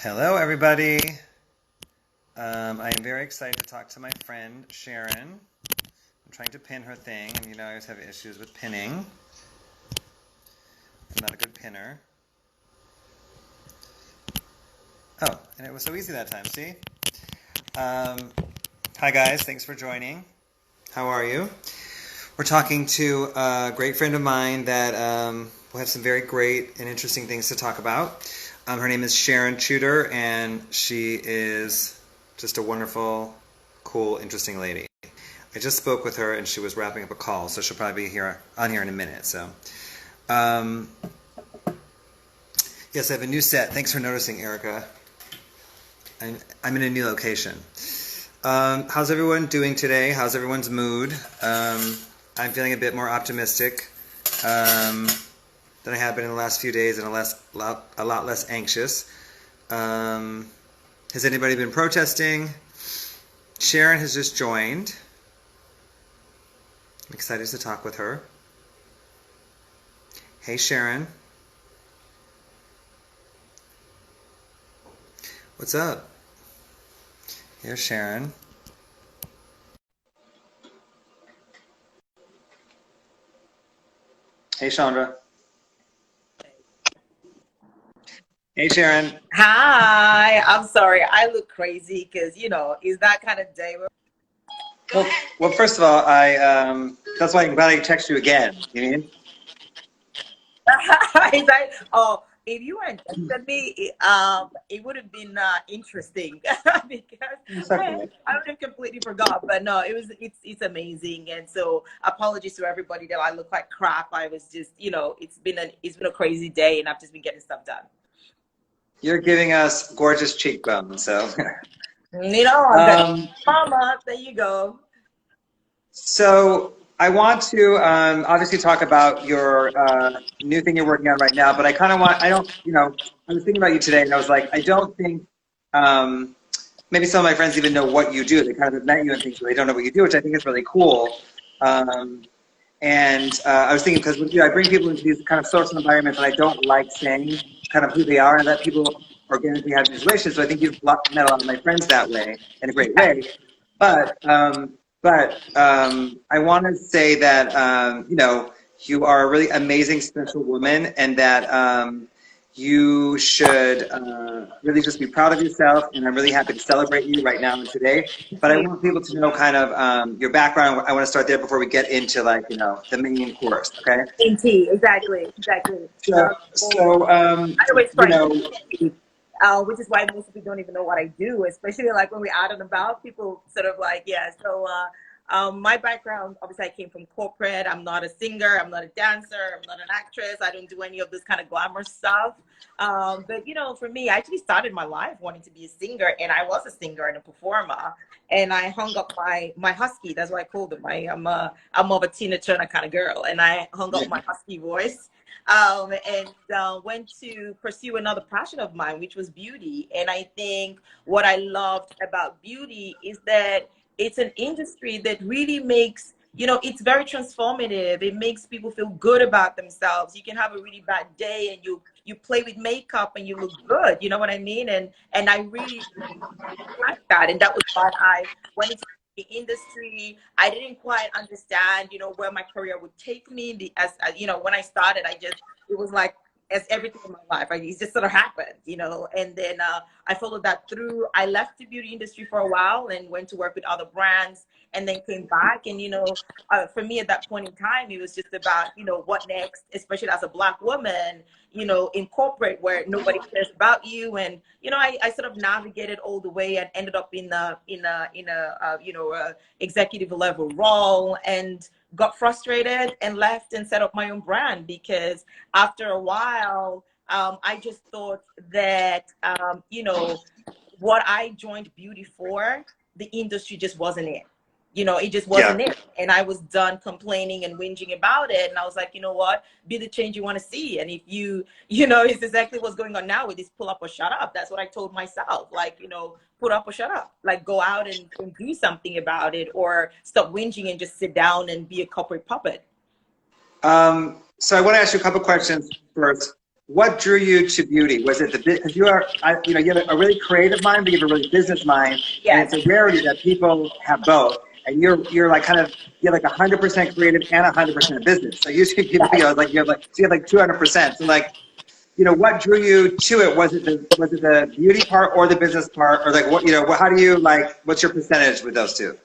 Hello, everybody. I am very excited to talk to my friend Sharon. I'm trying to pin her thing, and you know I always have issues with pinning. I'm not a good pinner. Oh, and it was so easy that time, see? Hi, guys. Thanks for joining. How are you? We're talking to a great friend of mine that will have some very great and interesting things to talk about. Her name is Sharon Chuter, and she is just a wonderful, cool, interesting lady. I just spoke with her, and she was wrapping up a call, so she'll probably be on here in a minute. So, yes, I have a new set. Thanks for noticing, Erica. I'm in a new location. How's everyone doing today? How's everyone's mood? I'm feeling a bit more optimistic than I have been in the last few days, and a lot less anxious. Has anybody been protesting? Sharon has just joined. I'm excited to talk with her. Hey, Sharon. What's up? Here's Sharon. Hey, Chandra. Hey, Sharon. Hi, I'm sorry. I look crazy because, it's that kind of day. Well, first of all, that's why I'm glad I text you again. You mean? If you had texted me, it would have been interesting because Okay. I would have completely forgot. But no, it's amazing. And so apologies to everybody that I look like crap. I was just, it's been a crazy day and I've just been getting stuff done. You're giving us gorgeous cheekbones, so. Mama, there you go. So I want to obviously talk about your new thing you're working on right now, but I was thinking about you today, and I was like, I don't think maybe some of my friends even know what you do. They kind of have met you and things, but they don't know what you do, which I think is really cool. And I was thinking, because I bring people into these kind of social environments, and I don't like saying kind of who they are and let people organically have these relations. So I think you've met a lot of my friends that way, in a great way. But I want to say that you are a really amazing, special woman, and that you should really just be proud of yourself. And I'm really happy to celebrate you right now and today. But I want people to know kind of your background. I want to start there before we get into the main course. Okay. Exactly. So which is why most people don't even know what I do, especially like when we're out and about. People sort of like, yeah. So my background, obviously, I came from corporate. I'm not a singer. I'm not a dancer. I'm not an actress. I don't do any of this kind of glamour stuff. But for me, I actually started my life wanting to be a singer, and I was a singer and a performer. And I hung up my husky. That's what I called him. I'm more of a Tina Turner kind of girl, and I hung up my husky voice. And went to pursue another passion of mine, which was beauty. And I think what I loved about beauty is that it's an industry that really makes, it's very transformative. It makes people feel good about themselves. You can have a really bad day and you play with makeup and you look good. You know what I mean? And I really like that. And that was why I went into the industry. I didn't quite understand, where my career would take me. When I started, it was like, as everything in my life, it just sort of happened, and then I followed that through. I left the beauty industry for a while and went to work with other brands, and then came back. And, for me at that point in time, it was just about, what next, especially as a Black woman, in corporate where nobody cares about you. And, I sort of navigated all the way and ended up in a executive level role, and got frustrated and left and set up my own brand, because after a while, I just thought that, what I joined beauty for, the industry just wasn't it. It just wasn't it. And I was done complaining and whinging about it. And I was like, you know what? Be the change you want to see. And if it's exactly what's going on now with this pull up or shut up. That's what I told myself. Like, put up or shut up. Like, go out and do something about it, or stop whinging and just sit down and be a corporate puppet. So I want to ask you a couple questions first. what drew you to beauty? Was it the because you are, you know, you have a really creative mind, but you have a really business mind, and Yes. it's a rarity that people have both. And you're like kind of you're like 100% creative and 100% business. So usually people, you know, like you have like so you have like 200%. So like, you know, what drew you to it? Was it the beauty part or the business part, or like what, you know, how do you like? What's your percentage with those two?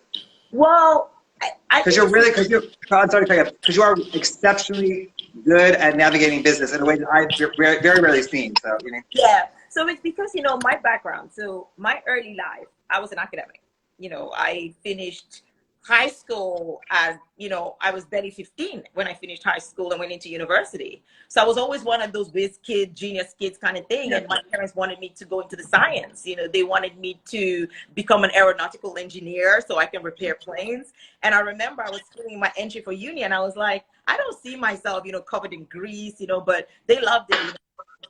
Well, I Because think you're it's really, because you're, I'm sorry to cut you off, because you are exceptionally good at navigating business in a way that I've very rarely seen. So, you know. yeah. So it's because, you know, my background. So my early life, I was an academic. You know, I finished high school as, you know, I was barely 15 when I finished high school and went into university. So I was always one of those whiz kid, genius kids kind of thing. Yeah. And my parents wanted me to go into the science. You know, they wanted me to become an aeronautical engineer so I can repair planes. And I remember I was filling my entry for uni and I was like, I don't see myself, you know, covered in grease, you know, but they loved it. You know,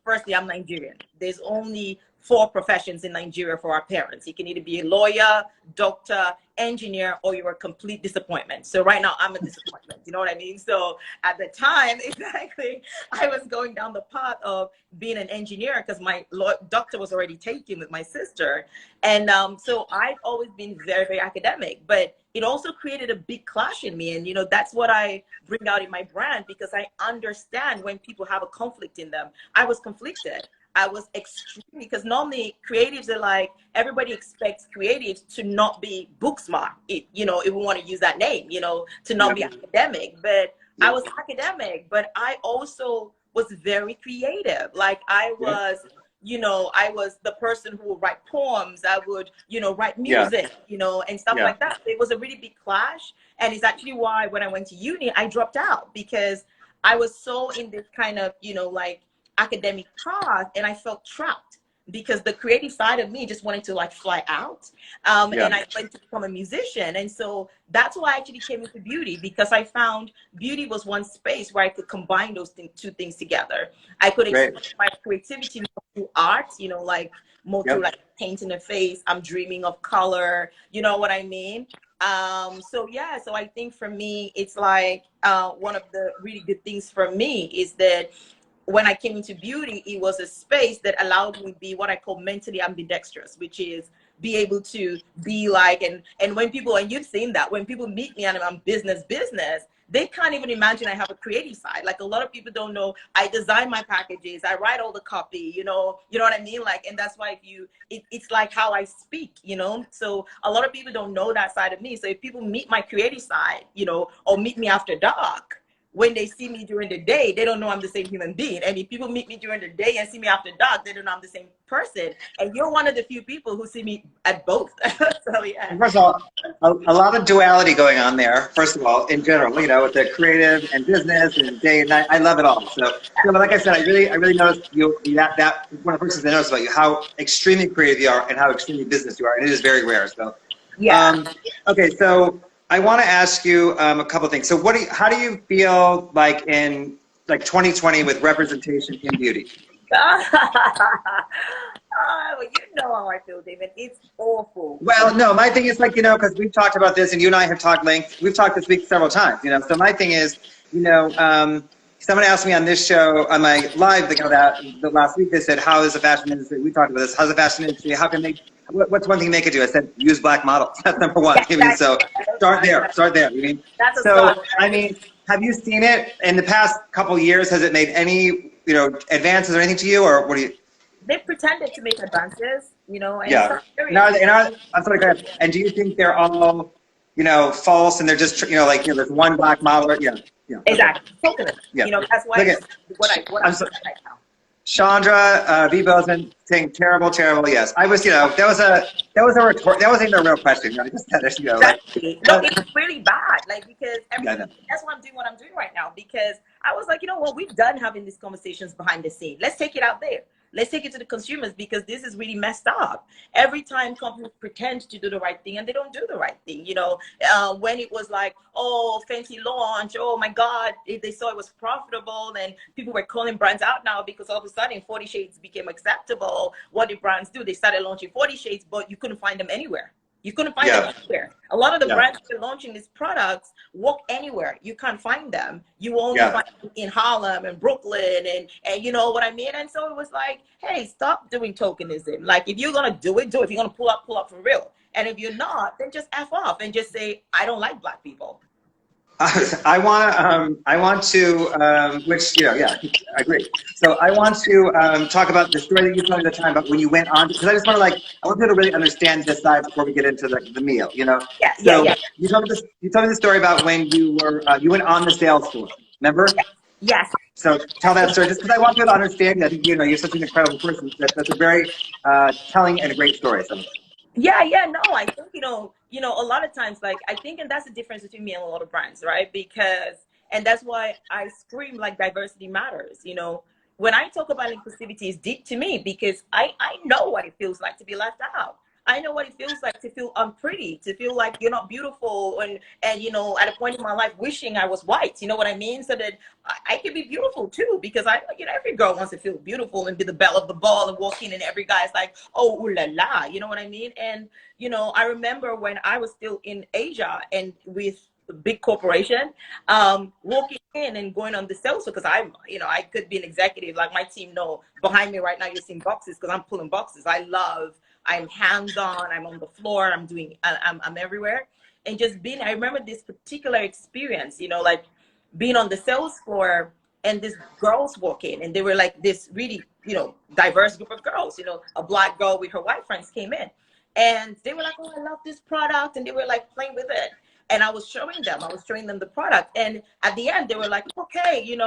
firstly, I'm Nigerian. There's only 4 professions in Nigeria for our parents. You can either be a lawyer, doctor, engineer, or you're a complete disappointment. So right now I'm a disappointment. You know what I mean? So at the time, exactly, I was going down the path of being an engineer because my doctor was already taken with my sister. And so I've always been very, very academic, but it also created a big clash in me. And, you know, that's what I bring out in my brand because I understand when people have a conflict in them. I was conflicted. I was extremely, because normally creatives are like, everybody expects creatives to not be book smart, you know, if we want to use that name, you know, to not be academic. But I was academic, but I also was very creative. Like I was, you know, I was the person who would write poems. I would, you know, write music, you know, and stuff like that. It was a really big clash. And it's actually why when I went to uni, I dropped out because I was so in this kind of, you know, like, academic path and I felt trapped because the creative side of me just wanted to like fly out and I went to become a musician. And so that's why I actually came into beauty because I found beauty was one space where I could combine those two things together. I could express my creativity more through art, you know, like more through like painting a face. I'm dreaming of color, you know what I mean? So yeah, so I think for me it's like one of the really good things for me is that when I came into beauty, it was a space that allowed me to be what I call mentally ambidextrous, which is be able to be like, and when people, and you've seen that, when people meet me and I'm business, they can't even imagine I have a creative side. Like a lot of people don't know, I design my packages, I write all the copy, you know what I mean? Like, and that's why if you, it's like how I speak, you know? So a lot of people don't know that side of me. So if people meet my creative side, you know, or meet me after dark, when they see me during the day, they don't know I'm the same human being. And if people meet me during the day and see me after dark, they don't know I'm the same person. And you're one of the few people who see me at both. So yeah. First of all, a lot of duality going on there. First of all, in general, you know, with the creative and business and day and night, I love it all. So, but like I said, I really noticed that one of the first things I noticed about you, how extremely creative you are and how extremely business you are, and it is very rare. So, Yeah. Okay, so I want to ask you a couple of things. So, how do you feel like in like 2020 with representation in beauty? Well, you know how I feel, David. It's awful. Well, no, my thing is like, you know, because we've talked about this and you and I have talked we've talked this week several times, you know, so my thing is, you know, someone asked me on this show, on my live, the last week, they said, how is the fashion industry, we talked about this, how's the fashion industry, how can they, what's one thing they could do? I said, use black models. That's number one. I mean, so start there. I mean, That's a so, start, right? I mean, have you seen it in the past couple of years? Has it made any, you know, advances or anything to you, or what do you? They pretended to make advances, you know, and Yeah. I'm sorry, go ahead. And do you think they're all, you know, false and they're just, you know, like, you know, there's one black model? Yeah. Yeah. Exactly. Tokenism. Yeah. You know, that's why what I'm saying right now. Chandra, V. Bozeman saying terrible. Yes. I was, you know, that wasn't even a real question. You know, I just said it, you know, like, Exactly. No, it's really bad. Like, because that's why I'm doing what I'm doing right now. Because I was like, you know what, we've done having these conversations behind the scene. Let's take it out there. Let's take it to the consumers because this is really messed up. Every time companies pretend to do the right thing and they don't do the right thing. You know, when it was like, oh, fancy launch, oh my God, they saw it was profitable and people were calling brands out now because all of a sudden 40 shades became acceptable. What did brands do? They started launching 40 shades, but you couldn't find them anywhere. You couldn't find Yeah. them anywhere. A lot of the Yeah. brands that are launching these products walk anywhere. You can't find them. You only Yeah. find them in Harlem and Brooklyn and you know what I mean? And so it was like, hey, stop doing tokenism. Like if you're gonna do it, do it. If you're gonna pull up for real. And if you're not, then just F off and just say, I don't like Black people. I want to, which, you know, yeah, I agree. So I want to talk about the story that you told me at the time about when you went on, because I just want to I want people to really understand this side before we get into the meal, you know? Yeah, So yeah. you told me the story about when you were, you went on the sales floor, remember? Yes. So tell that story, just because I want people to understand. I think, you know, you're such an incredible person. That's a very telling and a great story. So. Yeah, no, I think, a lot of times, like, I think, and that's the difference between me and a lot of brands, right? And that's why I scream like diversity matters, when I talk about inclusivity, it's deep to me because I know what it feels like to be left out. I know what it feels like to feel unpretty, to feel like you're not beautiful, and at a point in my life, wishing I was white. You know what I mean? So that I can be beautiful too, because every girl wants to feel beautiful and be the belle of the ball and walk in, and every guy's like, oh, ooh la la. You know what I mean? And I remember when I was still in Asia and with a big corporation, walking in and going on the sales because I could be an executive, like my team know behind me right now. You're seeing boxes because I'm pulling boxes. I'm hands-on, I'm on the floor, I'm everywhere. And just I remember this particular experience, like being on the sales floor and these girls walk in, and they were like this really, diverse group of girls, a Black girl with her white friends came in, and they were like, oh, I love this product. And they were like playing with it. And I was showing them the product. And at the end, they were like, okay,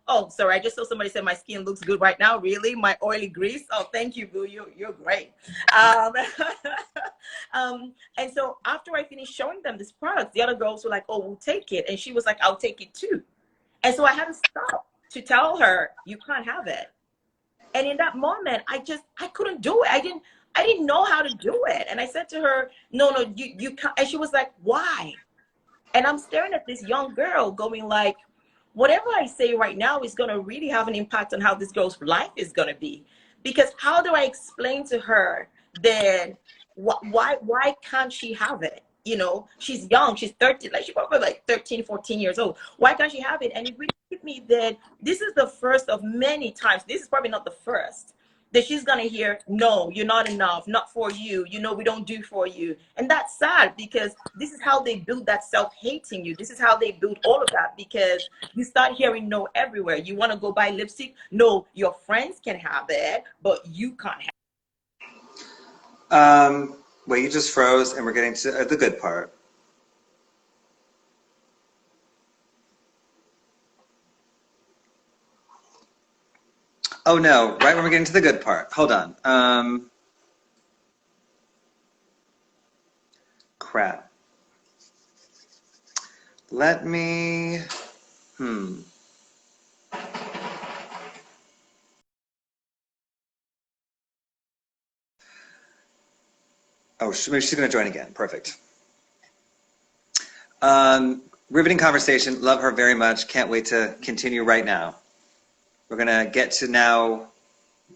oh, sorry, I just saw somebody say my skin looks good right now. Really? My oily grease? Oh, thank you, boo. You're great. And so after I finished showing them this product, the other girls were like, oh, we'll take it. And she was like, I'll take it too. And so I had to stop to tell her, you can't have it. And in that moment, I couldn't do it. I didn't know how to do it. And I said to her, no, you can't. And she was like, why? And I'm staring at this young girl going like, whatever I say right now is going to really have an impact on how this girl's life is going to be. Because how do I explain to her then why can't she have it? She's young, she's 13, like she's probably like 13, 14 years old. Why can't she have it? And it really hit me that this is the first of many times. This is probably not the first that she's gonna hear, no, you're not enough, not for you, we don't do for you. And that's sad, because this is how they build that self-hating you. This is how they build all of that, because you start hearing no everywhere. You want to go buy lipstick? No, your friends can have it, but you can't have it. Well, you just froze, and we're getting to the good part. Oh no, right when we're getting to the good part. Hold on. Crap. Let me, Oh, maybe she's going to join again. Perfect. Riveting conversation. Love her very much. Can't wait to continue right now. We're going to get to now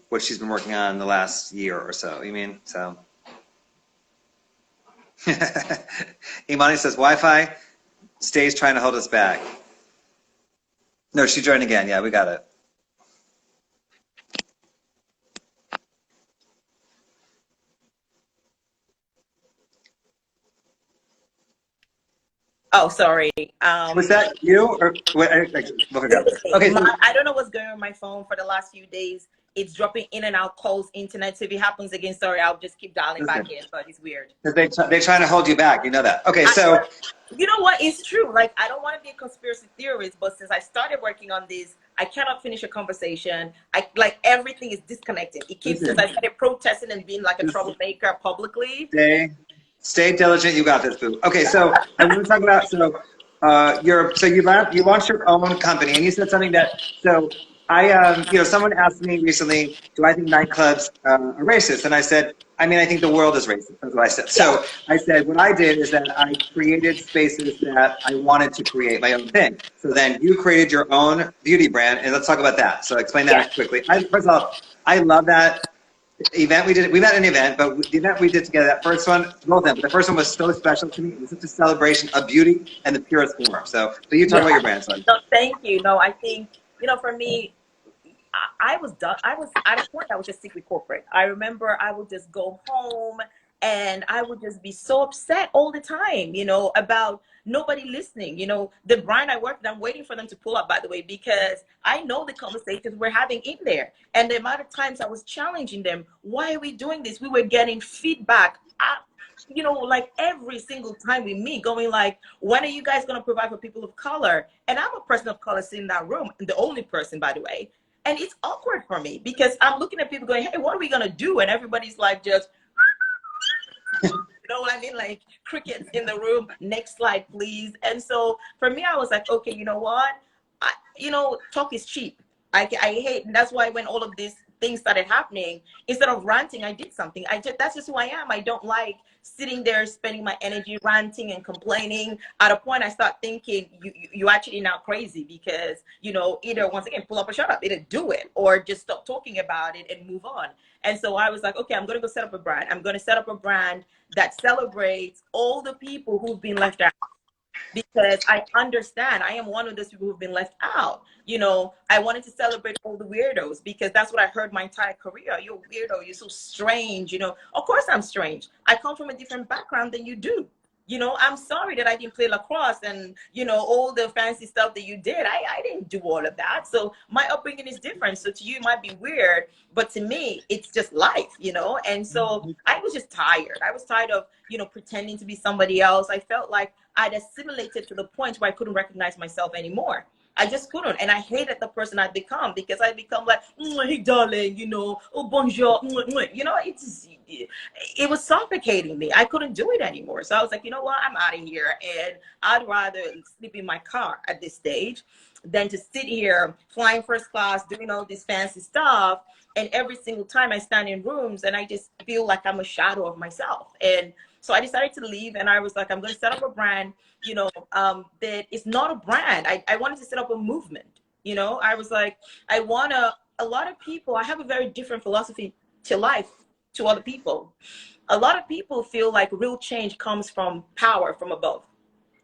what she's been working on the last year or so. You mean? So. Imani says, Wi-Fi stays trying to hold us back. No, she joined again. Yeah, we got it. Oh, sorry. Was that you? Or okay, so I don't know what's going on with my phone for the last few days. It's dropping in and out calls, internet. So if it happens again, sorry, I'll just keep dialing back in, but it's weird. Because they're trying to hold you back. You know that. Okay, so. You know what? It's true. Like, I don't want to be a conspiracy theorist, but since I started working on this, I cannot finish a conversation. Everything is disconnected. It keeps, since I started protesting and being like a troublemaker publicly. Stay diligent. You got this, boo. Okay, so I want to talk about, you launched your own company, and you said something that, someone asked me recently, do I think nightclubs are racist? And I said, I think the world is racist. That's what I said. So I said, what I did is that I created spaces that I wanted to create my own thing. So then you created your own beauty brand, and let's talk about that. So explain that quickly. First of all, I love that. event we met at an event, but the event we did together, that first one, both of them, but the first one was so special to me. It was such a celebration of beauty and the purest form. So you talk Yeah. about your brand, son. No, thank you. No, I think, for me, I was done. I was at a point I was just sick with corporate. I remember I would just go home and I would just be so upset all the time, about nobody listening. The brand I worked with, I'm waiting for them to pull up, by the way, because I know the conversations we're having in there and the amount of times I was challenging them. Why are we doing this? We were getting feedback. Like every single time we meet, going like, when are you guys going to provide for people of color? And I'm a person of color sitting in that room, and the only person, by the way. And it's awkward for me because I'm looking at people going, hey, what are we going to do? And everybody's like, just, you know what I mean? Like crickets in the room. Next slide, please. And so for me, I was like, okay, you know what? Talk is cheap. I hate, and that's why when all of these things started happening, instead of ranting, I did something. That's just who I am. I don't like sitting there spending my energy ranting and complaining. At a point I start thinking you actually now crazy because either once again pull up or shut up, either do it or just stop talking about it and move on. And so I was like, okay, I'm gonna go set up a brand. I'm gonna set up a brand that celebrates all the people who've been left out, because I understand I am one of those people who've been left out. I wanted to celebrate all the weirdos because that's what I heard my entire career. You're a weirdo. You're so strange. Of course I'm strange. I come from a different background than you do. I'm sorry that I didn't play lacrosse and, all the fancy stuff that you did. I didn't do all of that. So my upbringing is different. So to you, it might be weird, but to me, it's just life, And so I was just tired. I was tired of, pretending to be somebody else. I felt like I'd assimilated to the point where I couldn't recognize myself anymore. I just couldn't. And I hated the person I'd become because I'd become like, hey, darling, oh, bonjour, it was suffocating me. I couldn't do it anymore. So I was like, you know what? I'm out of here. And I'd rather sleep in my car at this stage than to sit here flying first class, doing all this fancy stuff. And every single time I stand in rooms and I just feel like I'm a shadow of myself. And so I decided to leave and I was like, I'm going to set up a brand, that is not a brand. I wanted to set up a movement. I was like, a lot of people, I have a very different philosophy to life to other people. A lot of people feel like real change comes from power from above.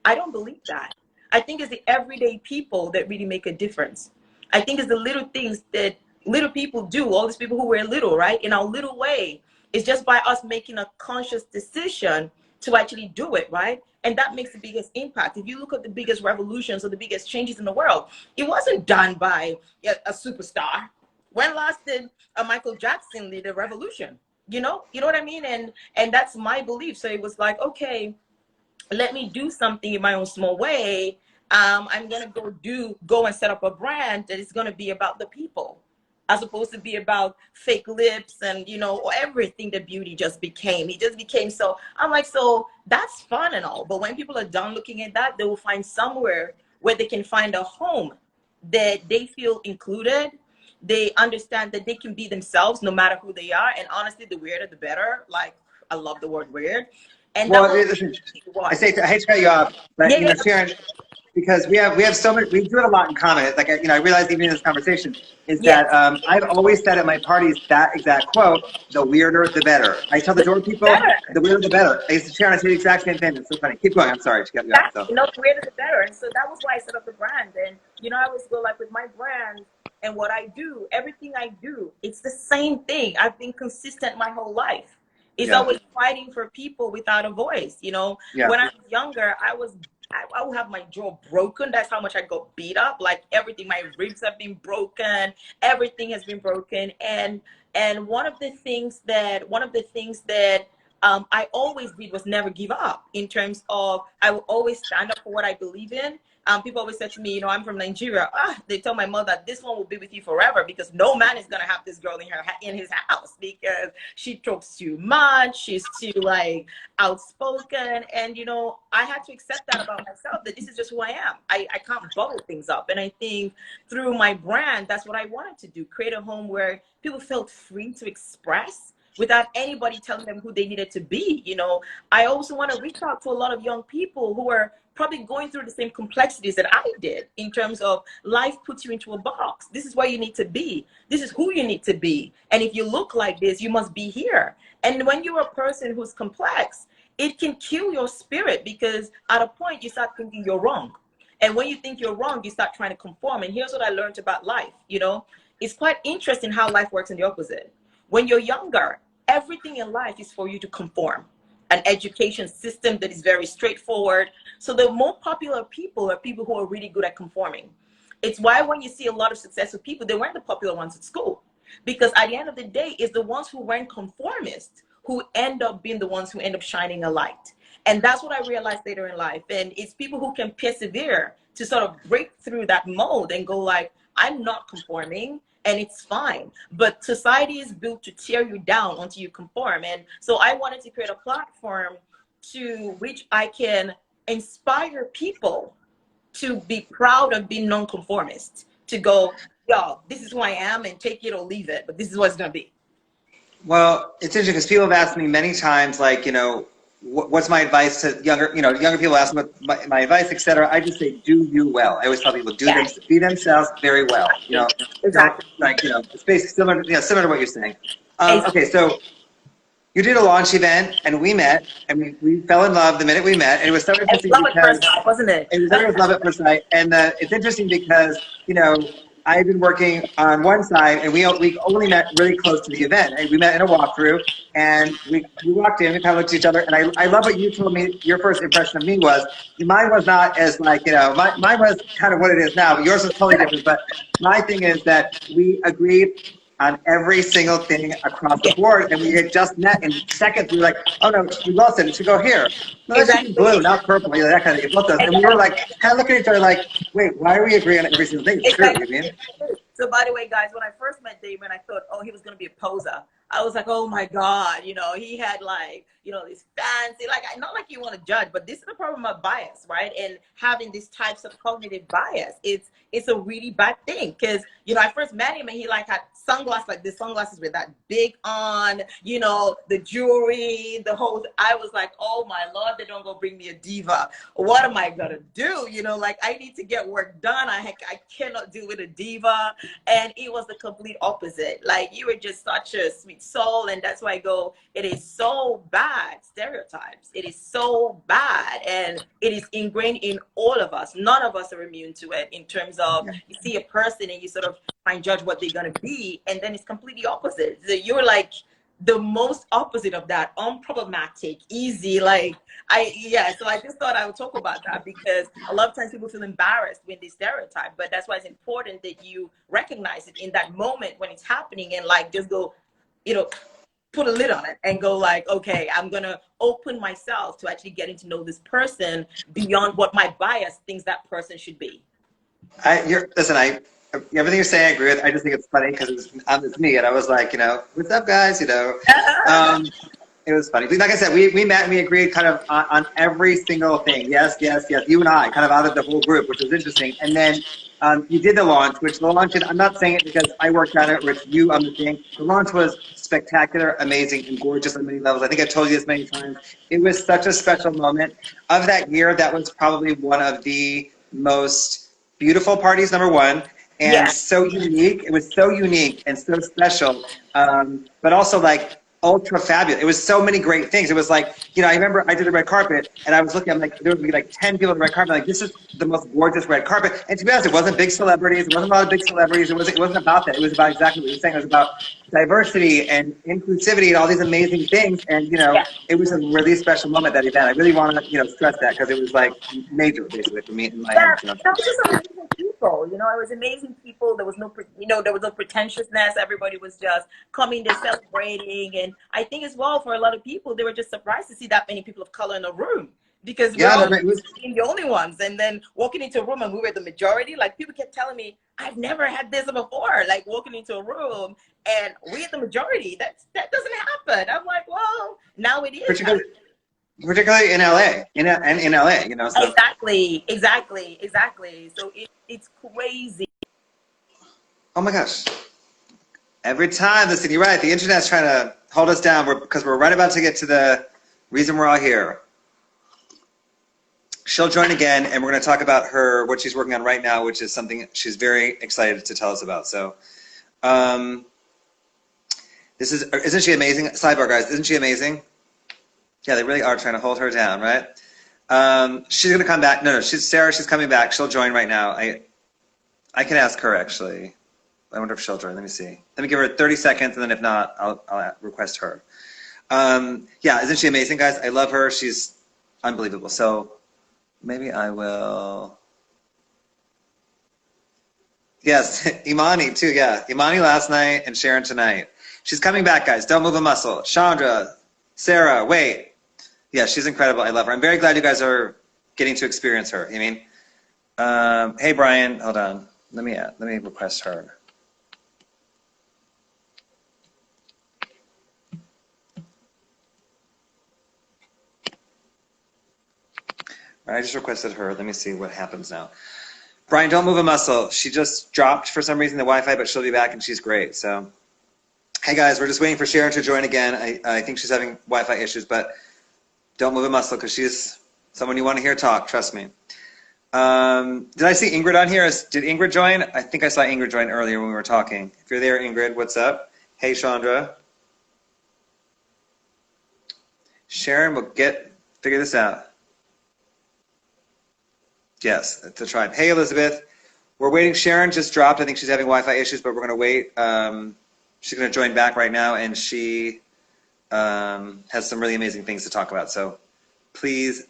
I don't believe that. I think it's the everyday people that really make a difference. I think it's the little things that little people do, all these people who were little, right? In our little way, it's just by us making a conscious decision to actually do it, right? And that makes the biggest impact. If you look at the biggest revolutions or the biggest changes in the world, it wasn't done by a superstar. When last did Michael Jackson lead a revolution? You know what I mean? And that's my belief. So it was like, okay, let me do something in my own small way. I'm gonna go and set up a brand that is gonna be about the people, as opposed to be about fake lips and everything that beauty just became. It just became so. I'm like, so that's fun and all, but when people are done looking at that, they will find somewhere where they can find a home that they feel included. They understand that they can be themselves no matter who they are. And honestly, the weirder the better. Like, I love the word weird. And well, listen, I hate to cut you off, but yeah. Sharon, because we have so many, we do it a lot in common. It's like I realized even in this conversation is that I've always said at my parties that exact quote: "The weirder, the better." I tell the door people, "The weirder, the better." I used to Sharon, I say the exact same thing. It's so funny. Keep going. I'm sorry to cut you off. So. The weirder the better. And so that was why I set up the brand. And I always go like with my brand and what I do, everything I do, it's the same thing. I've been consistent my whole life. It's always fighting for people without a voice. When I was younger, I would have my jaw broken. That's how much I got beat up. Like everything, my ribs have been broken. Everything has been broken. And one of the things that I always did was never give up. In terms of, I will always stand up for what I believe in. People always say to me, I'm from Nigeria. They tell my mother, this one will be with you forever because no man is gonna have this girl in his house because she talks too much. She's too outspoken, and I had to accept that about myself. That this is just who I am. I can't bottle things up, and I think through my brand, that's what I wanted to do: create a home where people felt free to express. without anybody telling them who they needed to be. You know, I also want to reach out to a lot of young people who are probably going through the same complexities that I did, in terms of life puts you into a box. This is where you need to be. This is who you need to be. And if you look like this, you must be here. And when you're a person who's complex, it can kill your spirit, because at a point you start thinking you're wrong. And when you think you're wrong, you start trying to conform. And here's what I learned about life. You know, it's quite interesting how life works in the opposite. When you're younger, everything in life is for you to conform. An education system that is very straightforward. So the more popular people are people who are really good at conforming. It's why when you see a lot of successful people, they weren't the popular ones at school. Because at the end of the day, it's the ones who weren't conformist who end up being the ones who end up shining a light. And that's what I realized later in life. And it's people who can persevere to sort of break through that mold and go like, I'm not conforming, and it's fine. But society is built to tear you down until you conform. And so I wanted to create a platform to which I can inspire people to be proud of being nonconformist, to go, yo, this is who I am, and take it or leave it, but this is what it's going to be. Well, it's interesting because people have asked me many times, like, you know, what's my advice to younger people ask me my advice, etc. I just say, do you well. I always tell people, be themselves very well. You know, Exactly. like, you know, it's basically similar, similar to what you're saying. Okay, so you did a launch event, and we met, and we fell in love the minute we met, and it was so interesting love because at first sight, wasn't it? it was love at first sight, and it's interesting because, you know, I've been working on one side, and we only met really close to the event. And we met in a walkthrough, and we walked in, we kind of looked at each other, and I love what you told me. Your first impression of me was, mine was not as like, you know, mine was kind of what it is now, but yours was totally different. But my thing is that we agreed on every single thing across the board, and we had just met in seconds. We were like, oh no, we lost it. It should go here. No, that should be blue, not purple. You know, that kind of thing. Both those. And we were like, kind of looking at each other like, wait, why are we agreeing on every single thing? It's true, you mean? So by the way, guys, when I first met Damon, I thought, oh, he was going to be a poser. I was like, oh my God, you know, he had like, you know, this fancy, like, not like you want to judge, but this is the problem of bias, right? And having these types of cognitive bias, it's a really bad thing. Because, you know, I first met him and he like had sunglasses, like the sunglasses with that big on, you know, the jewelry, the whole, I was like, oh my Lord, they don't go bring me a diva. What am I going to do? You know, like I need to get work done. I cannot deal with a diva. And it was the complete opposite. Like you were just such a sweet soul. And that's why I go, it is so bad, stereotypes. It is so bad. And it is ingrained in all of us. None of us are immune to it, in terms of you see a person and you sort of try and judge what they're going to be. And then it's completely opposite. So you're like the most opposite of that, unproblematic, easy. Like so I just thought I would talk about that, because a lot of times people feel embarrassed when they stereotype, but that's why it's important that you recognize it in that moment when it's happening, and like just go, you know, put a lid on it and go like, okay, I'm gonna open myself to actually getting to know this person beyond what my bias thinks that person should be. Everything you're saying I agree with. I just think it's funny because it's me, and I was like, you know, what's up, guys? You know, it was funny. Like I said, we met and we agreed kind of on every single thing. Yes, yes, yes. You and I, kind of out of the whole group, which was interesting. And then you did the launch, I'm not saying it because I worked on it with you on the thing. The launch was spectacular, amazing, and gorgeous on many levels. I think I've told you this many times. It was such a special moment of that year. That was probably one of the most beautiful parties, number one. And so unique. It was so unique and so special, but also like ultra fabulous. It was so many great things. It was like, you know, I remember I did the red carpet and I was looking, I'm like, there would be like 10 people on the red carpet. I'm like, this is the most gorgeous red carpet. And to be honest, it wasn't big celebrities. It wasn't a lot of big celebrities. It wasn't about that. It was about exactly what you're saying. It was about diversity and inclusivity and all these amazing things. And, you know, it was a really special moment, that event. I really want to, you know, stress that because it was like major, basically, for me in my head. So. It was just amazing people, you know, it was amazing people. There was no, you know, there was no pretentiousness. Everybody was just coming there celebrating. And I think as well, for a lot of people, they were just surprised to see that many people of color in a room, because we're all being the only ones. And then walking into a room and we were the majority, like people kept telling me, I've never had this before, like walking into a room and we're the majority. That doesn't happen. I'm like, well, now it is. Particularly in LA, in LA, you know. So. Exactly. So it's crazy. Oh my gosh! Every time, listen, you're right. The internet's trying to hold us down because we're right about to get to the reason we're all here. She'll join again, and we're going to talk about what she's working on right now, which is something she's very excited to tell us about. So, isn't she amazing? Sidebar, guys, isn't she amazing? Yeah, they really are trying to hold her down, right? She's going to come back. No, Sarah. She's coming back. She'll join right now. I can ask her, actually. I wonder if she'll join. Let me see. Let me give her 30 seconds, and then if not, I'll request her. Yeah, isn't she amazing, guys? I love her. She's unbelievable. So maybe I will. Yes, Imani, too, yeah. Imani last night and Sharon tonight. She's coming back, guys. Don't move a muscle. Chandra, Sarah, wait. Yeah, she's incredible. I love her. I'm very glad you guys are getting to experience her. You mean? Hey, Brian, hold on. Let me request her. I just requested her. Let me see what happens now. Brian, don't move a muscle. She just dropped for some reason the Wi-Fi, but she'll be back and she's great. So, hey guys, we're just waiting for Sharon to join again. I think she's having Wi-Fi issues, but don't move a muscle because she's someone you want to hear talk. Trust me. Did I see Ingrid on here? Did Ingrid join? I think I saw Ingrid join earlier when we were talking. If you're there, Ingrid, what's up? Hey, Chandra. Sharon will figure this out. Yes, the tribe. Hey, Elizabeth. We're waiting. Sharon just dropped. I think she's having Wi-Fi issues, but we're going to wait. She's going to join back right now, and she has some really amazing things to talk about. So please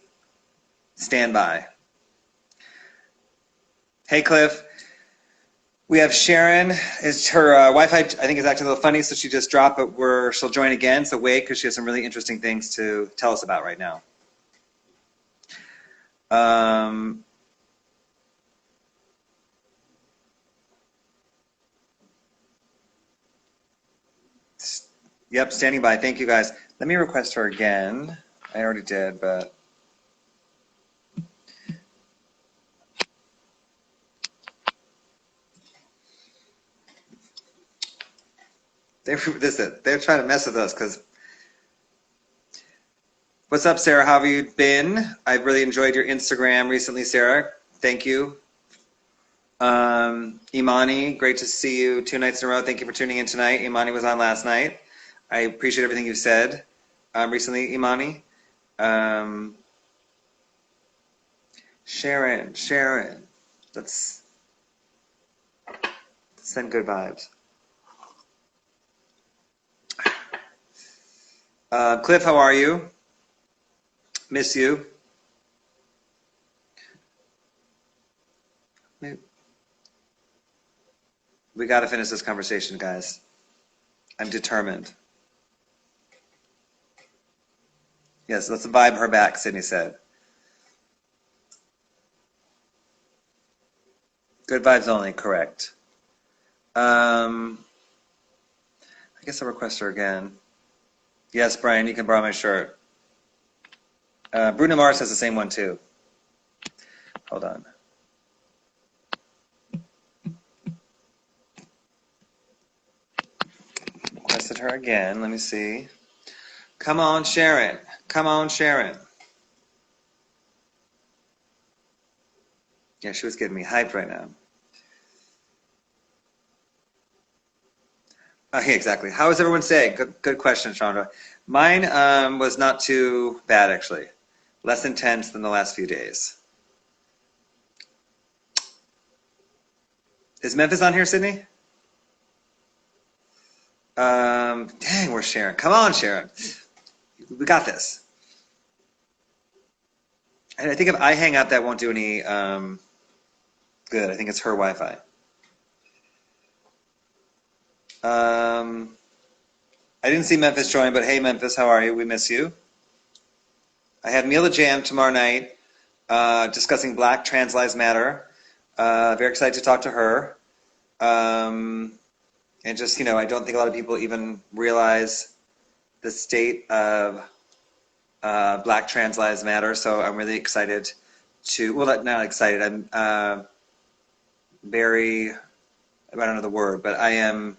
stand by. Hey, Cliff. We have Sharon. Her Wi-Fi, I think, is acting a little funny, so she just dropped, but she'll join again. So wait, because she has some really interesting things to tell us about right now. Yep, standing by. Thank you, guys. Let me request her again. I already did, but... They're trying to mess with us because... What's up, Sarah? How have you been? I've really enjoyed your Instagram recently, Sarah. Thank you. Imani, great to see you 2 nights in a row. Thank you for tuning in tonight. Imani was on last night. I appreciate everything you said recently, Imani. Sharon. Let's send good vibes. Cliff, how are you? Miss you. We got to finish this conversation, guys. I'm determined. Yes, let's vibe her back, Sydney said. Good vibes only, correct. I guess I'll request her again. Yes, Brian, you can borrow my shirt. Bruno Mars has the same one, too. Hold on. Requested her again. Let me see. Come on, Sharon. Come on, Sharon. Yeah, she was getting me hyped right now. Yeah, exactly. How is everyone saying? Good question, Chandra. Mine was not too bad, actually. Less intense than the last few days. Is Memphis on here, Sydney? Dang, where's Sharon? Come on, Sharon. We got this. And I think if I hang out, that won't do any good. I think it's her Wi-Fi. I didn't see Memphis join, but hey, Memphis, how are you? We miss you. I have Mila Jam tomorrow night discussing Black Trans Lives Matter. Very excited to talk to her. And just, I don't think a lot of people even realize the state of Black Trans Lives Matter. So I'm really excited to, well, not excited. I'm very, I don't know the word, but I am,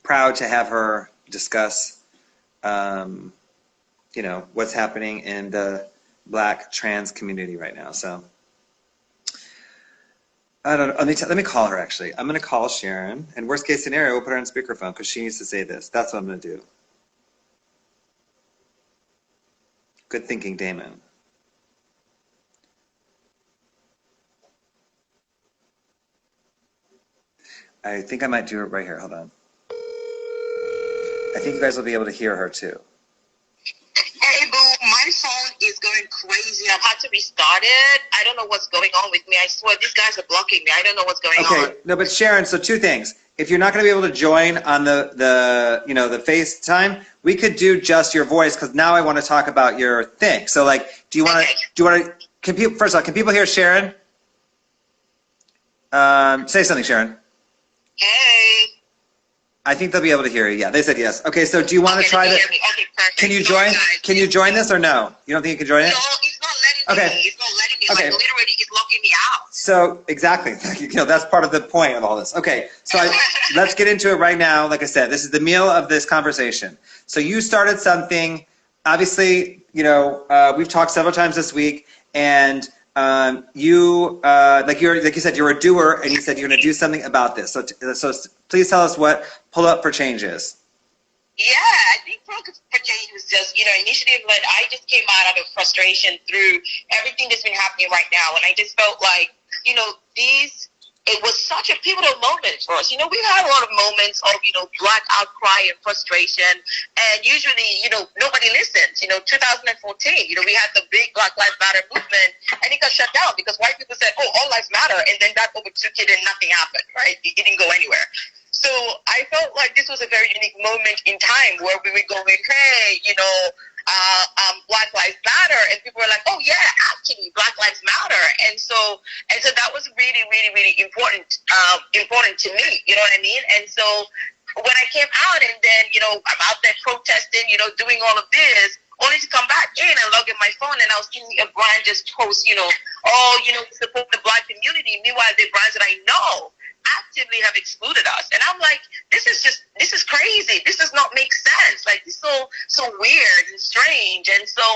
proud to have her discuss, you know, what's happening in the Black trans community right now. So I don't know. Let me call her, actually. I'm going to call Sharon, and worst case scenario, we'll put her on speakerphone because she needs to say this. That's what I'm going to do. Good thinking, Damon. I think I might do it right here. Hold on. I think you guys will be able to hear her too. Hey, boo, my phone is going crazy. I've had to restart it. I don't know what's going on with me. I swear, these guys are blocking me. I don't know what's going on. Okay, no, but Sharon, so two things. If you're not going to be able to join on the you know, the FaceTime, we could do just your voice because now I want to talk about your thing. So, like, do you want to, can people, first of all, can people hear Sharon? Say something, Sharon. Hey. I think they'll be able to hear you. Yeah, they said yes. Okay, so do you want to try this? Okay, perfect. Can you join? Can you join this or no? You don't think you can join it? No, it's not letting me. It's not letting me. Okay. Like, literally, it's locking me out. So, exactly. You know, that's part of the point of all this. Okay, so let's get into it right now. Like I said, this is the meal of this conversation. So you started something. Obviously, you know, we've talked several times this week, and you like you said, you're a doer, and you said you're going to do something about this. So please tell us what Pull Up for Change is. Yeah, I think Pull Up for Change was just, you know, initiative, but I just came out of frustration through everything that's been happening right now, and I just felt like, you know, it was such a pivotal moment for us. You know, we've had a lot of moments of, you know, Black outcry and frustration, and usually, you know, nobody listens. You know, 2014, you know, we had the big Black Lives Matter movement, and it got shut down because white people said, oh, all lives matter, and then that overtook it and nothing happened, right? It didn't go anywhere. So I felt like this was a very unique moment in time where we were going, hey, you know, Black Lives Matter, and people were like, oh yeah, actually Black Lives Matter, and so that was really, really, really important to me, you know what I mean? And so when I came out, and then, you know, I'm out there protesting, you know, doing all of this, only to come back in and log in my phone, and I was seeing a brand just post, you know, oh, you know, support the Black community. Meanwhile, the brands that I know actively have excluded us, and I'm like, this is crazy. This does not make sense. Like, it's so weird and strange, and so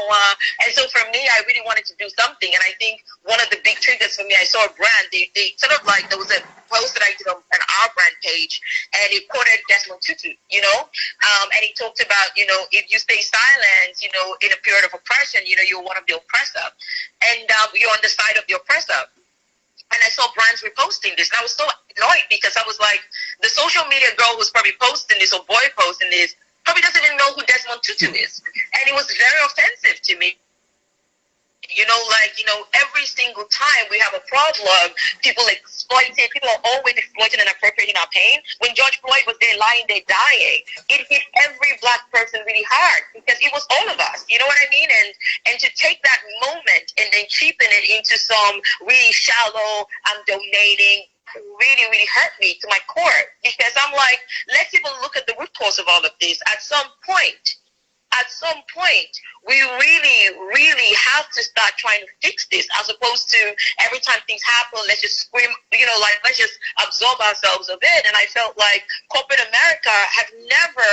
for me, I really wanted to do something. And I think one of the big triggers for me, I saw a brand. They sort of like, there was a post that I did on our brand page, and it quoted Desmond Tutu, you know, and he talked about, you know, if you stay silent, you know, in a period of oppression, you know, you're one of the oppressor, and you're on the side of the oppressor. And I saw brands reposting this, and I was so annoyed because I was like, the social media girl who's probably posting this, or boy posting this, probably doesn't even know who Desmond Tutu is. And it was very offensive to me. You know, like, you know, every single time we have a problem, people exploit it. People are always exploiting and appropriating our pain. When George Floyd was there lying there dying, it hit every Black person really hard because it was all of us. You know what I mean? And to take that moment and then cheapen it into some really shallow, I'm donating, really, really hurt me to my core, because I'm like, let's even look at the root cause of all of this. At some point, we really, really have to start trying to fix this, as opposed to every time things happen, let's just scream, you know, like, let's just absorb ourselves a bit. And I felt like corporate America have never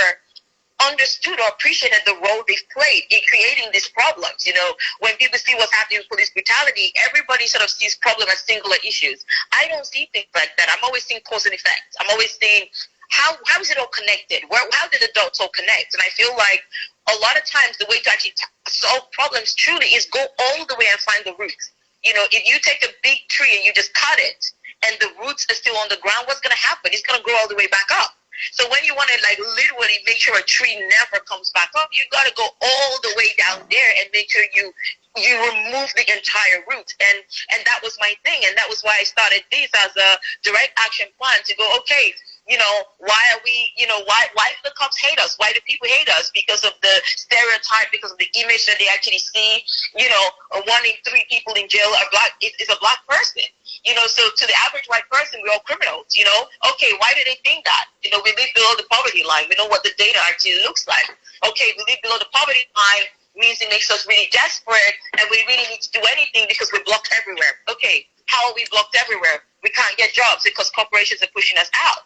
understood or appreciated the role they've played in creating these problems. You know, when people see what's happening with police brutality, everybody sort of sees problem as singular issues. I don't see things like that. I'm always seeing cause and effect. I'm always seeing how is it all connected? How did the dots all connect? And I feel like a lot of times the way to actually solve problems truly is go all the way and find the roots. You know, if you take a big tree and you just cut it, and the roots are still on the ground, what's going to happen? It's going to grow all the way back up. So when you want to, like, literally make sure a tree never comes back up, you got to go all the way down there and make sure you remove the entire root. And that was my thing, and that was why I started this as a direct action plan to go, okay, you know, why are we, you know, why do the cops hate us? Why do people hate us? Because of the stereotype, because of the image that they actually see. You know, 1 in 3 people in jail are Black, is a Black person. You know, so to the average white person, we're all criminals, you know. Okay, why do they think that? You know, we live below the poverty line. We know what the data actually looks like. Okay, we live below the poverty line means it makes us really desperate, and we really need to do anything because we're blocked everywhere. Okay, how are we blocked everywhere? We can't get jobs because corporations are pushing us out.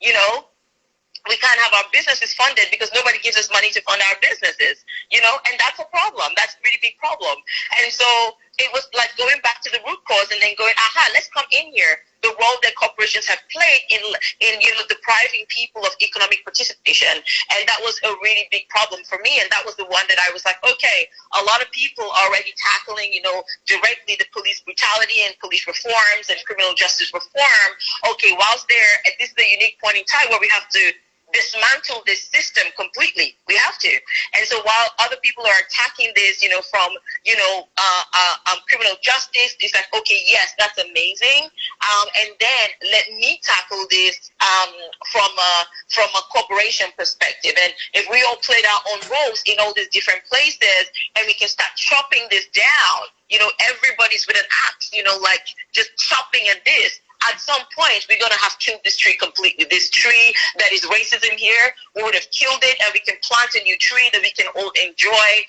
You know, we can't have our businesses funded because nobody gives us money to fund our businesses, and that's a problem. That's a really big problem. And so it was like going back to the root cause and then going, let's come in here. The role that corporations have played in depriving people of economic participation. And that was a really big problem for me. And that was the one that I was like, okay, a lot of people are already tackling, directly the police brutality and police reforms and criminal justice reform. Okay, whilst this is a unique point in time where we have to dismantle this system completely. We have to. And so while other people are attacking this, from criminal justice, it's like, okay, yes, that's amazing. And then let me tackle this from a corporation perspective. And if we all played our own roles in all these different places, and we can start chopping this down, everybody's with an axe, like just chopping at this. At some point, we're going to have killed this tree completely. This tree that is racism here, we would have killed it, and we can plant a new tree that we can all enjoy,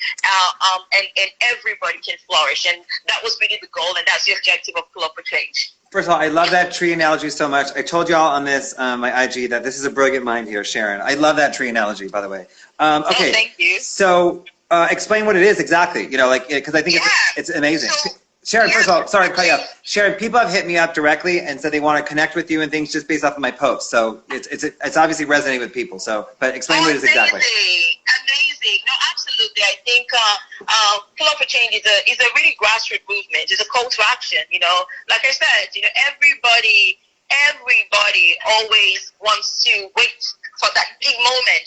and everybody can flourish. And that was really the goal, and that's the objective of Pull Up for Change. First of all, I love that tree analogy so much. I told y'all on this, my IG, that this is a brilliant mind here, Sharon. I love that tree analogy, by the way. Okay. Oh, thank you. So explain what it is exactly, because I think it's amazing. So, Sharon, first of all, sorry to cut you off. Sharon, people have hit me up directly and said they want to connect with you and things just based off of my posts. So it's obviously resonating with people. So, but explain what it is exactly. Amazing. No, absolutely. I think Pull Up for Change is a really grassroots movement. It's a call to action. Like I said, everybody always wants to wait for that big moment,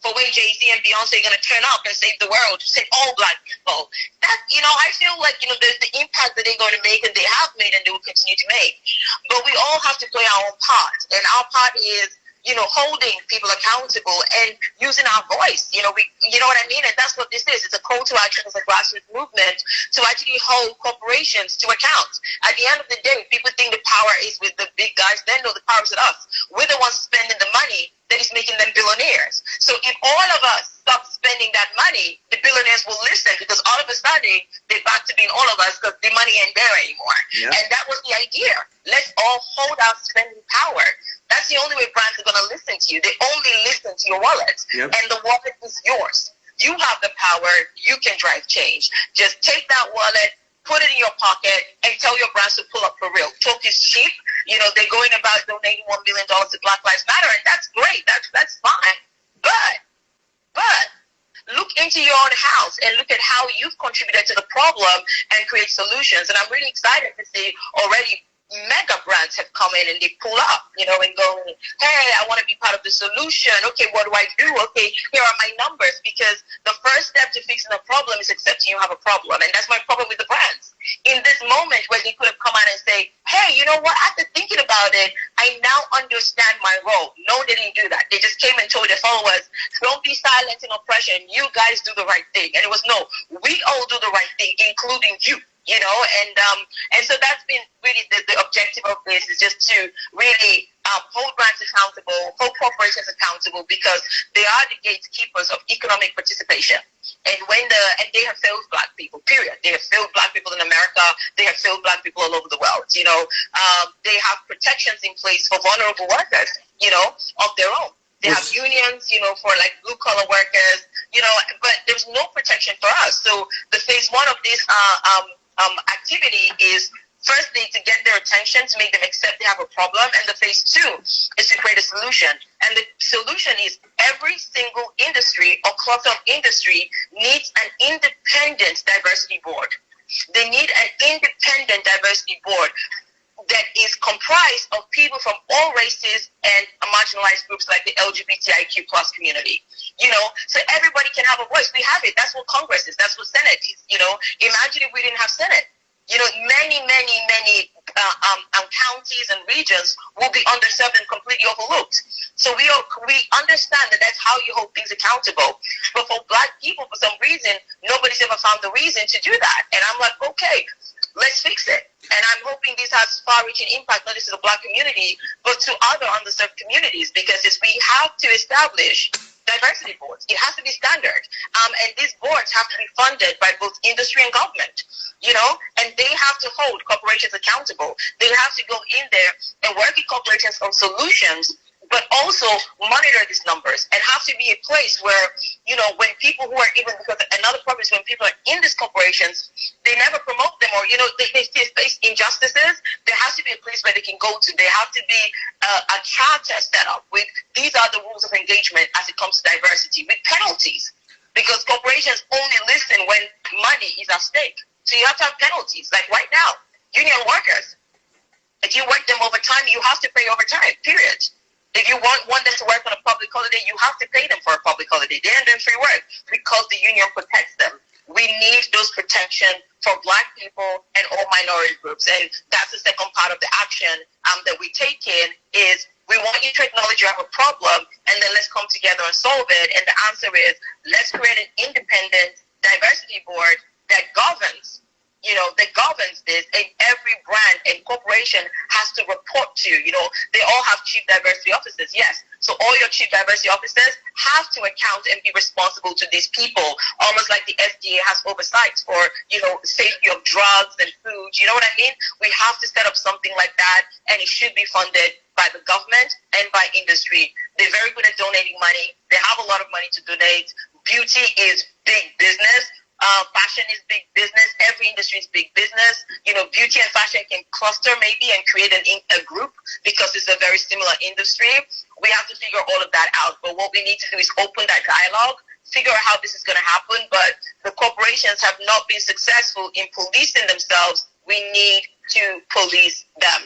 for when Jay-Z and Beyonce are going to turn up and save the world, save all Black people. That, I feel like, there's the impact that they're going to make and they have made and they will continue to make. But we all have to play our own part. And our part is, holding people accountable and using our voice. You know what I mean? And that's what this is. It's a call to action as a grassroots movement to actually hold corporations to account. At the end of the day, people think the power is with the big guys. Then no, the power is with us. We're the ones spending the money that is making them billionaires. So if all of us stop spending that money, the billionaires will listen, because all of a sudden they're back to being all of us because the money ain't there anymore. Yeah. And that was the idea. Let's all hold our spending power. That's the only way brands are going to listen to you. They only listen to your wallet. Yep. And the wallet is yours. You have the power. You can drive change. Just take that wallet, put it in your pocket, and tell your brands to pull up for real. Talk is cheap. They're going about donating $1 million to Black Lives Matter, and that's great. That's fine. But look into your own house and look at how you've contributed to the problem and create solutions. And I'm really excited to see already mega brands have come in and they pull up, and go, hey, I want to be part of the solution. Okay, what do I do? Okay, here are my numbers. Because the first step to fixing a problem is accepting you have a problem. And that's my problem with the brands. In this moment where they could have come out and say, hey, you know what? After thinking about it, I now understand my role. No, they didn't do that. They just came and told their followers, don't be silent in oppression. You guys do the right thing. And it was, no, we all do the right thing, including you. And so that's been really the objective of this, is just to really hold brands accountable, hold corporations accountable, because they are the gatekeepers of economic participation. And and they have failed Black people, period. They have failed Black people in America. They have failed Black people all over the world. They have protections in place for vulnerable workers, of their own. They have unions, for like blue collar workers, but there's no protection for us. So the phase one of this activity is firstly to get their attention, to make them accept they have a problem, and the phase two is to create a solution. And the solution is every single industry or cluster of industry needs an independent diversity board. They need an independent diversity board that is comprised of people from all races and marginalized groups like the LGBTIQ plus community. So everybody can have a voice. We have it. That's what Congress is. That's what Senate is. Imagine if we didn't have Senate. Many counties and regions will be underserved and completely overlooked. So we understand that that's how you hold things accountable. But for Black people, for some reason, nobody's ever found the reason to do that. And I'm like, okay, let's fix it. And I'm hoping this has far-reaching impact, not just to the Black community, but to other underserved communities, because we have to establish diversity boards. It has to be standard. And these boards have to be funded by both industry and government, and they have to hold corporations accountable. They have to go in there and work with corporations on solutions but also monitor these numbers and have to be a place where, when people who are even, because another problem is when people are in these corporations, they never promote them, or, they face injustices. There has to be a place where they can go to. There have to be a charter set up with, these are the rules of engagement as it comes to diversity, with penalties, because corporations only listen when money is at stake. So you have to have penalties. Like right now, union workers, if you work them overtime, you have to pay overtime, period. If you want them to work on a public holiday, you have to pay them for a public holiday. They aren't doing free work because the union protects them. We need those protection for Black people and all minority groups. And that's the second part of the action that we take in is we want you to acknowledge you have a problem, and then let's come together and solve it. And the answer is let's create an independent diversity board that governs this, and every brand and corporation has to report to. They all have chief diversity officers, yes. So all your chief diversity officers have to account and be responsible to these people, almost like the FDA has oversight for, safety of drugs and food. You know what I mean? We have to set up something like that, and it should be funded by the government and by industry. They're very good at donating money. They have a lot of money to donate. Beauty is big business. Fashion is big business. Every industry is big business. Beauty and fashion can cluster maybe and create a group because it's a very similar industry. We have to figure all of that out. But what we need to do is open that dialogue, figure out how this is going to happen. But the corporations have not been successful in policing themselves. We need to police them.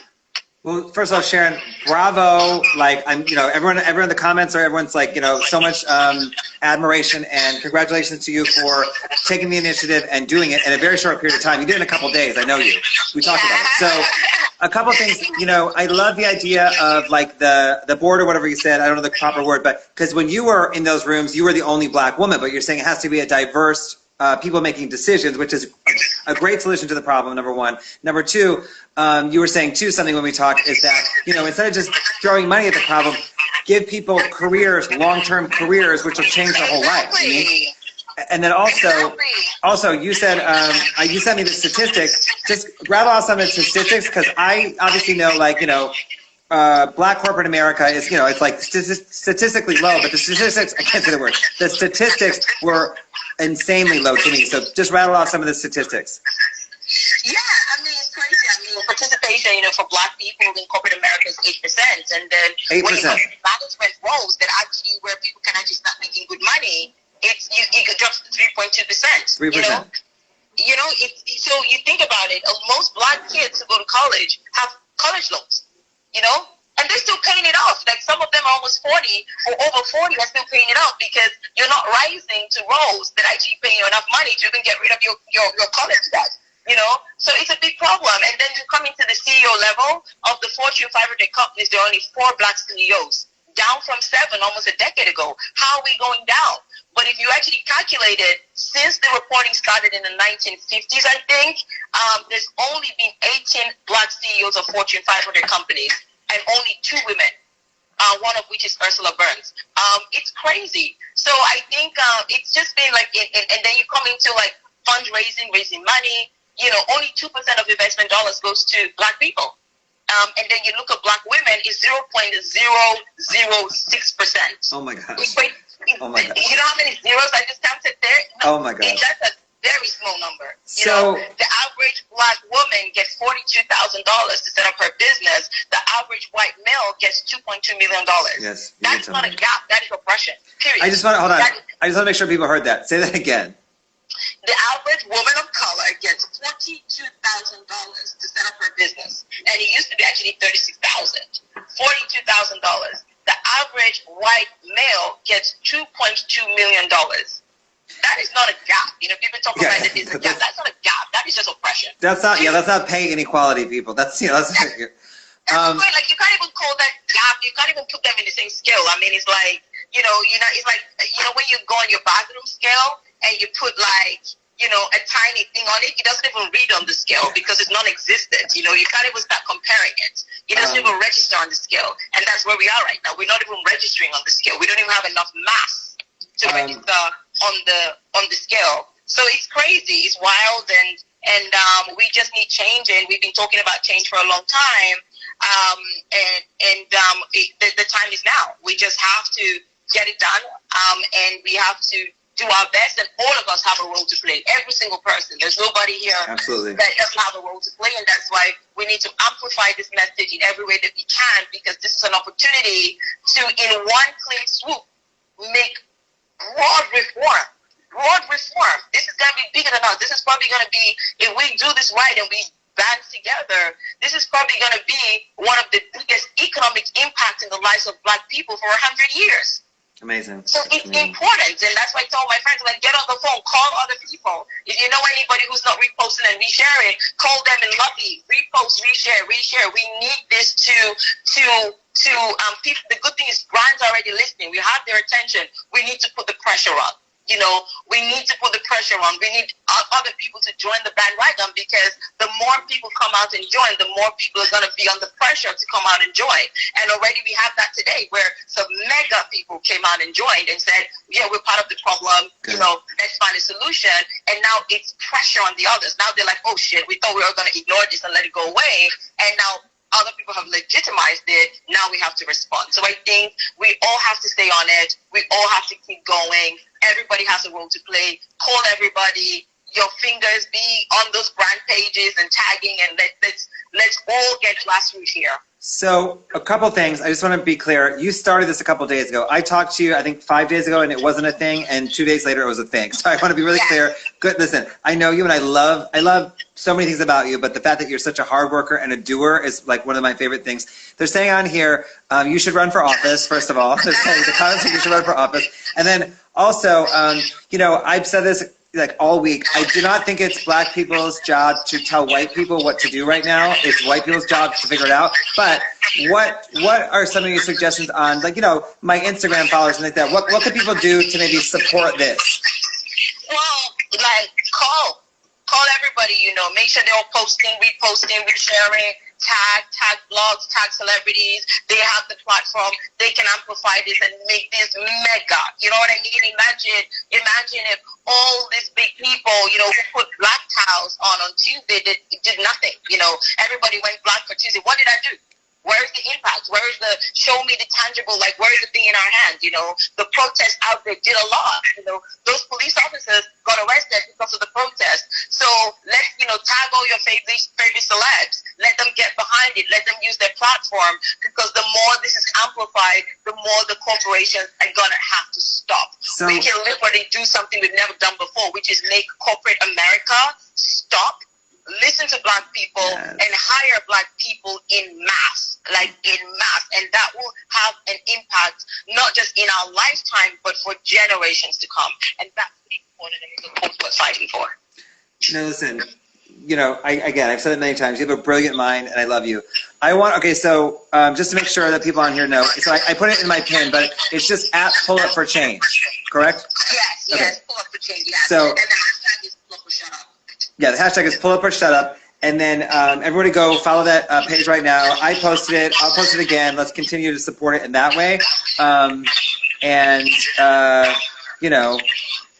Well, first of all, Sharon, bravo. Like, everyone in the comments, everyone's like, so much admiration and congratulations to you for taking the initiative and doing it in a very short period of time. You did it in a couple of days. I know you. We talked about it. So a couple of things, I love the idea of like the board or whatever you said. I don't know the proper word, but because when you were in those rooms, you were the only Black woman, but you're saying it has to be a diverse people making decisions, which is a great solution to the problem, number one. Number two, you were saying too something when we talked is that, instead of just throwing money at the problem, give people careers, long-term careers, which will change their whole life. And then also you said, you sent me the statistics. Just grab off some of the statistics, because I obviously know, Black corporate America is, it's like statistically low, but the statistics, I can't say the word. The statistics were insanely low to me. So just rattle off some of the statistics. Yeah, it's crazy. Participation, for Black people in corporate America is 8%, and then 8%. When you go to management roles that actually where people can actually start making good money, it drops to 3.2%. 3%. So you think about it. Most Black kids who go to college have college loans. And they're still paying it off. Like some of them are almost 40 or over 40 are still paying it off because you're not rising to roles that actually pay you enough money to even get rid of your college debt. So it's a big problem. And then you come into the CEO level of the Fortune 500 companies, there are only 4 Black CEOs, down from 7 almost a decade ago. How are we going down? But if you actually calculate it, since the reporting started in the 1950s, I think, there's only been 18 Black CEOs of Fortune 500 companies and only 2 women, one of which is Ursula Burns. It's crazy. So I think it's just been and then you come into fundraising, raising money, only 2% of investment dollars goes to Black people. And then you look at Black women, it's 0.006%. Oh my God. Oh my God. You know how many zeros I just counted there? No, oh my God. That's a very small number. So the average Black woman gets $42,000 to set up her business. The average white male gets $2.2 million. Yes. That's not a gap. That is oppression. Period. I just want to make sure people heard that. Say that again. The average woman of color gets $42,000 to set up her business, and it used to be actually $36,000. $42,000. The average white male gets $2.2 million. That is not a gap. People talk about it as a gap. That's not a gap. That is just oppression. That's not pay inequality, people. That's That's the point. You can't even call that gap. You can't even put them in the same scale. It's like, it's like, when you go on your bathroom scale and you put a tiny thing on it, it doesn't even read on the scale because it's non-existent. You can't even start comparing it. It doesn't even register on the scale. And that's where we are right now. We're not even registering on the scale. We don't even have enough mass to register on the scale. So it's crazy. It's wild, and we just need change. And we've been talking about change for a long time. The time is now. We just have to get it done, and we have to do our best, and all of us have a role to play. Every single person. There's nobody here Absolutely. that doesn't have a role to play, and that's why we need to amplify this message in every way that we can, because this is an opportunity to, in one clean swoop, make broad reform. Broad reform. This is going to be bigger than us. This is probably going to be, if we do this right and we band together, this is probably going to be one of the biggest economic impacts in the lives of Black people for 100 years. Amazing. So it's important, and that's why I told my friends, like, get on the phone, call other people. If you know anybody who's not reposting and resharing, call them in lobby, repost, reshare. We need this to people. The good thing is brands are already listening. We have their attention. We need to put the pressure on. You know, we need to put the pressure on. We need other people to join the bandwagon, because the more people come out and join, the more people are going to be under pressure to come out and join. And already we have that today, where some mega people came out and joined and said, yeah, we're part of the problem. Good. You know, let's find a solution. And now it's pressure on the others. Now they're like, oh shit, we thought we were going to ignore this and let it go away. And now other people have legitimized it. Now we have to respond. So I think we all have to stay on it. We all have to keep going. Everybody has a role to play. Call everybody. Your fingers be on those brand pages and tagging, and let's all get grassroots here. So a couple things. I just want to be clear. You started this a couple days ago. I talked to you, I think 5 days ago, and it wasn't a thing. And 2 days later, it was a thing. So I want to be really clear. Good. Listen, I know you, and I love so many things about you. But the fact that you're such a hard worker and a doer is like one of my favorite things. They're saying on here, you should run for office. First of all, they're saying the comments you should run for office. And then also, you know, I've said this like all week. I do not think it's Black people's job to tell white people what to do right now. It's white people's job to figure it out. But what are some of your suggestions on, like, you know, my Instagram followers and like that? What can people do to maybe support this? Well, like, call everybody, you know, make sure they're all posting, reposting, resharing, tag blogs, tag celebrities. They have the platform. They can amplify this and make this mega. You know what I mean? Imagine if all these big people, you know, who put black towels on Tuesday did nothing. You know, everybody went black for Tuesday. What did I do? Where's the impact? Where's the show me the tangible, like where's the thing in our hand? You know, the protest out there did a lot. You know, those police officers got arrested because of the protest. So let's, you know, tag all your favorite celebs. Let them get behind it. Let them use their platform, because the more this is amplified, the more the corporations are gonna have to stop. So we can literally do something we've never done before, which is make corporate America stop. Listen to Black people and hire Black people in mass, and that will have an impact not just in our lifetime, but for generations to come. And that's what we're fighting for. No, listen, you know, I've said it many times. You have a brilliant mind, and I love you. So just to make sure that people on here know, so I put it in my pin, but it's just at Pull Up for Change, correct? Yes, Pull Up for Change. Yes. So, and the hashtag is Pull Up or Shut Up. Yeah, the hashtag is Pull Up or Shut Up. And then everybody go follow that page right now. I posted it. I'll post it again. Let's continue to support it in that way. You know,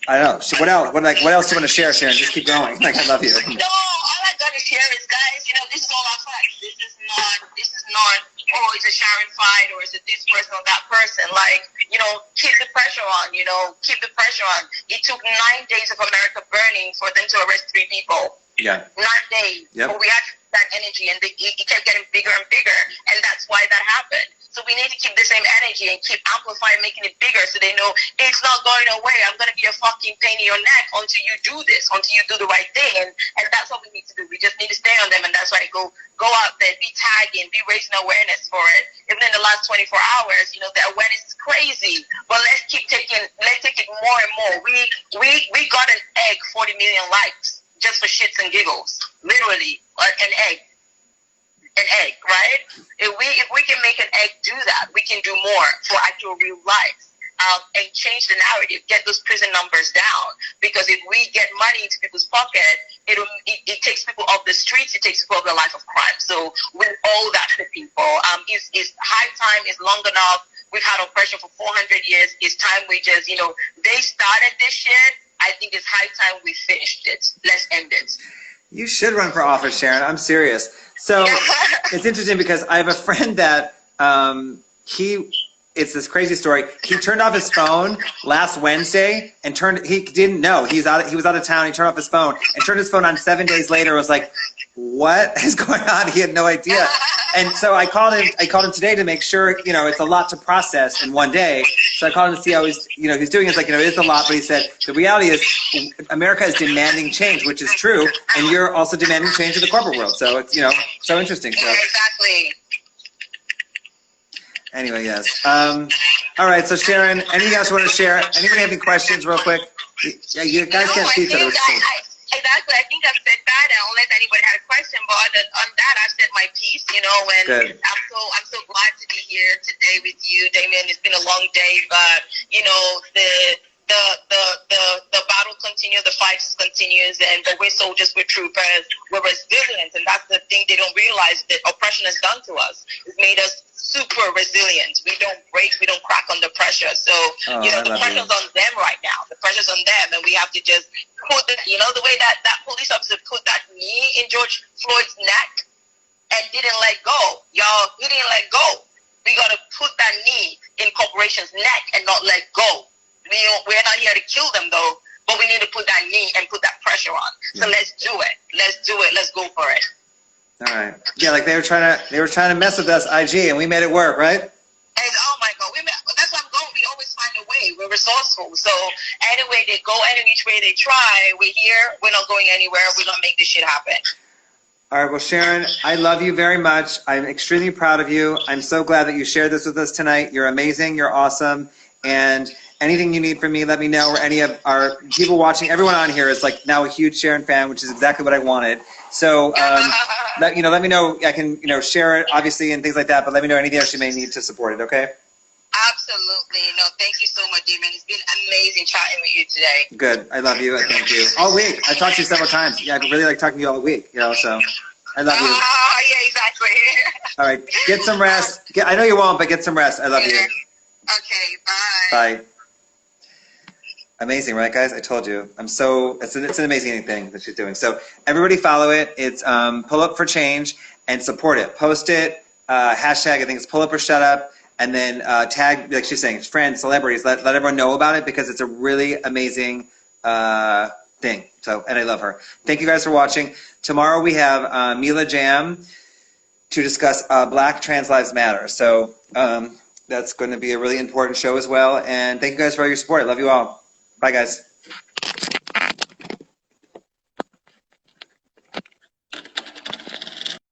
I don't know. So what else? What else do you want to share, Sharon? Just keep going. Like, I love you. No, all I got to share is, guys, you know, this is all our fight. This is not, oh, it's a Sharon fight, or is it this person or that person? Like, you know, keep the pressure on, you know, keep the pressure on. It took 9 days of America burning for them to arrest 3 people. Yeah. 9 days. Yep. But we had that energy, and it kept getting bigger and bigger, and that's why that happened. So we need to keep the same energy and keep amplifying, making it bigger, so they know it's not going away. I'm going to be a fucking pain in your neck until you do this, until you do the right thing, and that's what we need to do. We just need to stay on them, and that's why I go out there, be tagging, be raising awareness for it. Even in the last 24 hours, you know, the awareness is crazy, but let's take it more and more. We got an egg, 40 million likes, just for shits and giggles, literally, an egg, right? If we can make an egg do that, we can do more for actual real life, and change the narrative, get those prison numbers down. Because if we get money into people's pocket, it takes people off the streets, it takes people off the life of crime. So we owe that to people. It's high time, it's long enough. We've had oppression for 400 years. It's time we just, you know, they started this shit. I think it's high time we finished it. Let's end it. You should run for office, Sharon. I'm serious. So it's interesting because I have a friend that it's this crazy story. He turned off his phone last Wednesday and he didn't know. He was out of town. He turned off his phone and turned his phone on 7 days later. Was like, what is going on? He had no idea. And so I called him today to make sure, it's a lot to process in one day. So I called him to see how he's doing. It's like, it's a lot, but he said, the reality is America is demanding change, which is true. And you're also demanding change in the corporate world. So it's, so interesting. So. Yeah, exactly. Anyway, yes. All right. So Sharon, anything else you want to share? Anybody have any questions real quick? Yeah, you guys can't see each other. Exactly. I think I've said that, unless anybody had a question. But on that, I've said my piece. And good. I'm so glad to be here today with you, Damon. It's been a long day, but the battle continues, the fight continues, but we're soldiers, we're troopers, we're resilient, and that's the thing they don't realize that oppression has done to us. It's made us super resilient. We don't break, we don't crack under pressure. So the pressure's on them right now. The pressure's on them, and we have to just put the way that police officer put that knee in George Floyd's neck and didn't let go. Y'all, he didn't let go. We got to put that knee in corporation's neck and not let go. We're not here to kill them though, but we need to put that knee and put that pressure on. So let's do it. Let's do it. Let's go for it. All right. Yeah, like they were trying to mess with us, IG, and we made it work, right? And oh my God, that's what I'm going. We always find a way. We're resourceful. So anyway they go, any which way they try, we're here. We're not going anywhere. We're gonna make this shit happen. All right. Well, Sharon, I love you very much. I'm extremely proud of you. I'm so glad that you shared this with us tonight. You're amazing. You're awesome. And anything you need from me, let me know. Or any of our people watching, everyone on here is like now a huge Sharon fan, which is exactly what I wanted. So let me know. I can share it obviously and things like that. But let me know anything else you may need to support it. Okay. Absolutely. No, thank you so much, Damon. It's been amazing chatting with you today. Good. I love you. Thank you. All week. I've talked to you several times. Yeah, I really like talking to you all week. So I love you. Yeah, exactly. All right. Get some rest. I know you won't, but get some rest. I love you. Okay. Bye. Bye. Amazing, right, guys? I told you. It's an amazing thing that she's doing. So everybody follow it. It's Pull Up for Change and support it. Post it. Hashtag, I think it's Pull Up or Shut Up. And then tag, like she's saying, friends, celebrities. Let everyone know about it because it's a really amazing thing. So, and I love her. Thank you guys for watching. Tomorrow we have Mila Jam to discuss Black Trans Lives Matter. So that's going to be a really important show as well. And thank you guys for all your support. I love you all. Bye, guys.